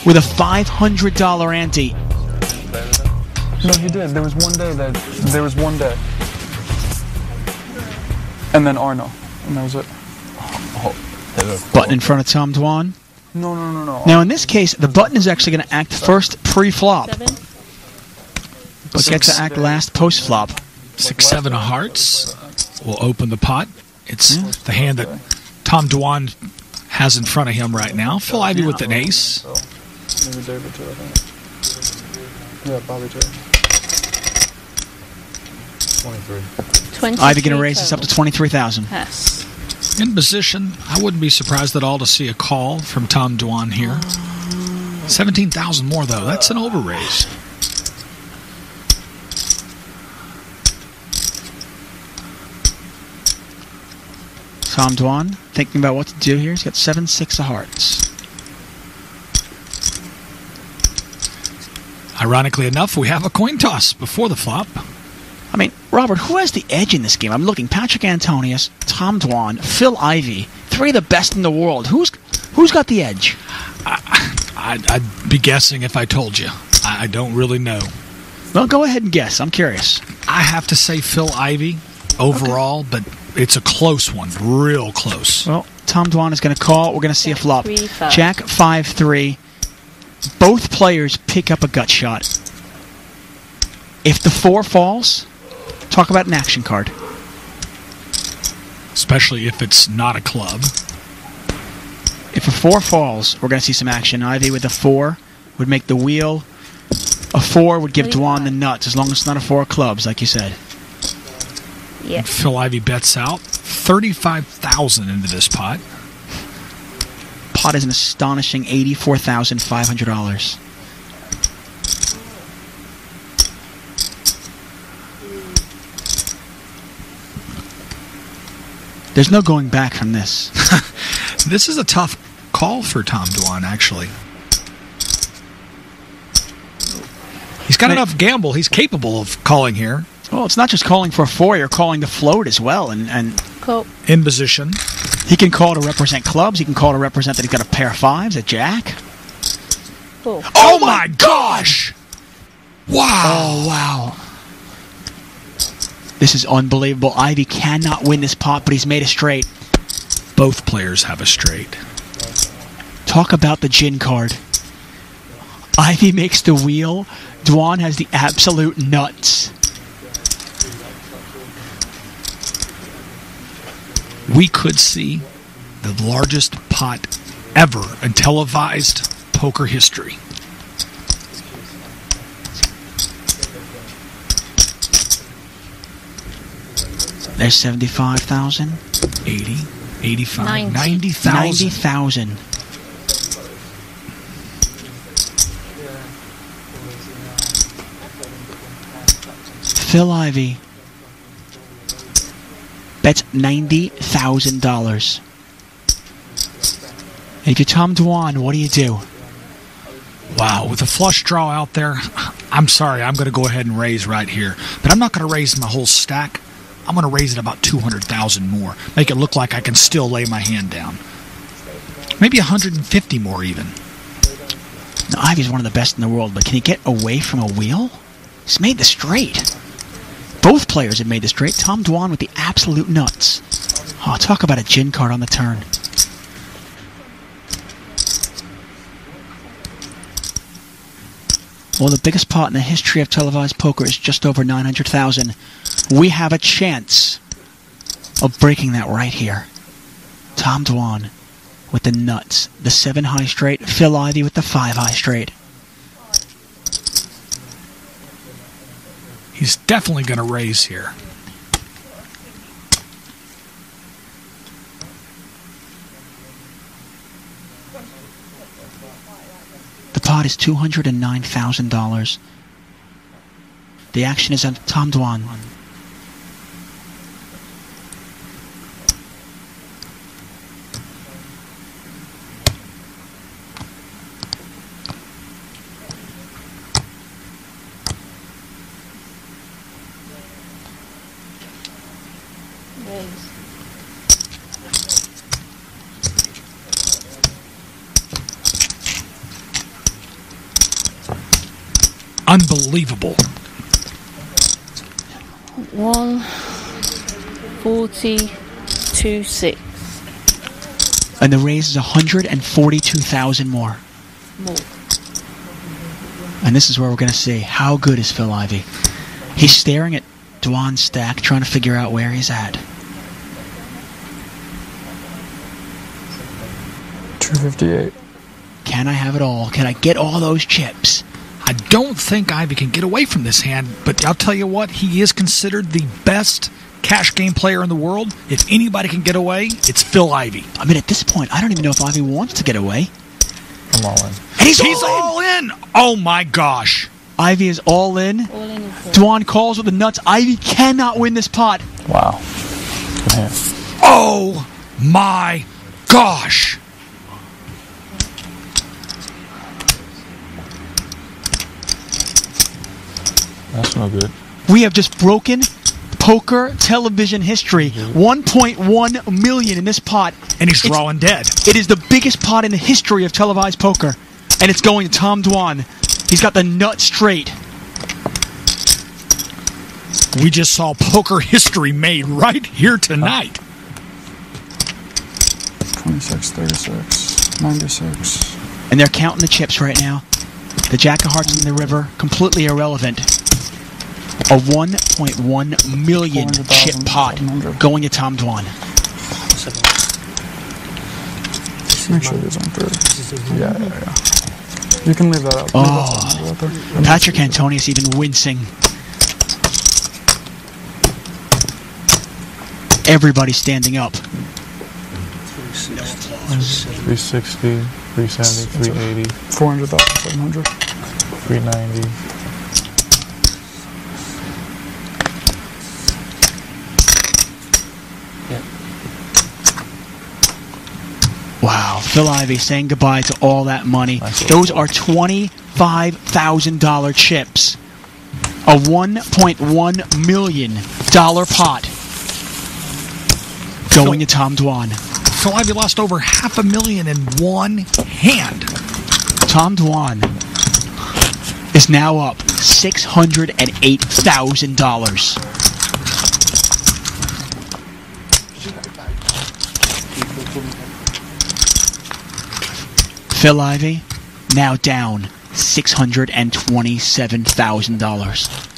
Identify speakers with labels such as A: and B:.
A: with a $500 ante.
B: No, he did. There was one day. And then Arno. And that was it.
A: Button in front of Tom Dwan.
B: No.
A: Now, in this case, the button is actually going to act first pre-flop, but gets to act last post-flop.
C: 6-7 of hearts will open the pot. It's the hand that Tom Dwan has in front of him right now. Phil Ivey with an ace.
B: Maybe David too, I think. Yeah, Bobby too.
D: 23.
A: Ivey going to raise this up to 23,000.
D: Yes.
C: In position, I wouldn't be surprised at all to see a call from Tom Dwan here. 17,000 more, though. That's an overraise.
A: Tom Dwan thinking about what to do here. He's got 7-6 of hearts.
C: Ironically enough, we have a coin toss before the flop.
A: I mean, Robert, who has the edge in this game? I'm looking. Patrick Antonius, Tom Dwan, Phil Ivey. 3 of the best in the world. Who's got the edge?
C: I'd be guessing if I told you. I don't really know.
A: Well, go ahead and guess. I'm curious.
C: I have to say Phil Ivey overall, but it's a close one. Real close.
A: Well, Tom Dwan is going to call. We're going to see a flop.
D: 3-5.
A: Jack 5-3. Both players pick up a gut shot. If the 4 falls, talk about an action card.
C: Especially if it's not a club.
A: If a 4 falls, we're going to see some action. Ivey with a 4 would make the wheel. A 4 would give Dwan the nuts, as long as it's not a 4 of clubs, like you said.
D: Yeah.
C: Phil Ivey bets out 35,000 into this pot.
A: Pot is an astonishing $84,500. There's no going back from this.
C: This is a tough call for Tom Dwan, actually. He's got enough gamble. He's capable of calling here.
A: Well, it's not just calling for a 4, you're calling the float as well. And
D: Cool.
C: In position.
A: he can call to represent clubs. He can call to represent that he's got a pair of 5s, a jack.
D: Cool.
C: Oh my gosh! Wow.
A: Oh, wow. This is unbelievable. Ivey cannot win this pot, but he's made a straight.
C: Both players have a straight.
A: Talk about the gin card. Ivey makes the wheel. Dwan has the absolute nuts.
C: We could see the largest pot ever in televised poker history.
A: There's 75,000.
C: 80, 85,
D: 90.
C: 90,000.
A: 90,000. Phil Ivey bets $90,000. If you're Tom Dwan, what do you do?
C: Wow, with a flush draw out there, I'm sorry, I'm going to go ahead and raise right here. But I'm not going to raise my whole stack. I'm going to raise it about 200,000 more. Make it look like I can still lay my hand down. Maybe 150 more even.
A: Now, Ivey's one of the best in the world, but can he get away from a wheel? He's made the straight. Both players have made the straight. Tom Dwan with the absolute nuts. Oh, talk about a gin card on the turn. Well, the biggest pot in the history of televised poker is just over 900,000. We have a chance of breaking that right here. Tom Dwan with the nuts. The 7 high straight. Phil Ivey with the 5 high straight.
C: He's definitely going to raise here.
A: The pot is $209,000. The action is on Tom Dwan.
D: Raise.
C: Unbelievable.
D: 142.6
A: And the raise is 142,000 more.
D: more.
A: And this is where we're going to see how good is Phil Ivey. He's staring at Dwan's stack, trying to figure out where he's at.
B: 258.
A: Can I have it all? Can I get all those chips?
C: I don't think Ivey can get away from this hand, but I'll tell you what, he is considered the best cash game player in the world. If anybody can get away, it's Phil Ivey.
A: I mean, at this point, I don't even know if Ivey wants to get away.
B: I'm all in.
A: And he's
C: all in! Oh my gosh.
A: Ivey is all in.
D: All in for
A: Dwan calls with the nuts. Ivey cannot win this pot.
B: Wow. Good hand.
C: Oh my gosh.
B: That's no good.
A: We have just broken poker television history. 1.1 million in this pot.
C: And he's drawing dead.
A: It is the biggest pot in the history of televised poker. And it's going to Tom Dwan. He's got the nut straight.
C: We just saw poker history made right here tonight.
B: 26, 36, 96.
A: And they're counting the chips right now. The Jack of Hearts in the river, completely irrelevant. A 1.1 million chip pot going to Tom Dwan.
B: Make sure these aren't there. Yeah. You can leave that out.
A: Oh, Patrick Antonius even wincing. Everybody standing up.
B: 360, 370, 380, 400,700, 390.
A: Wow, Phil Ivey saying goodbye to all that money. Those are $25,000 chips. A $1.1 million pot going to Tom Dwan.
C: Phil Ivey lost over $500,000 in one hand.
A: Tom Dwan is now up $608,000. Phil Ivey now down $627,000.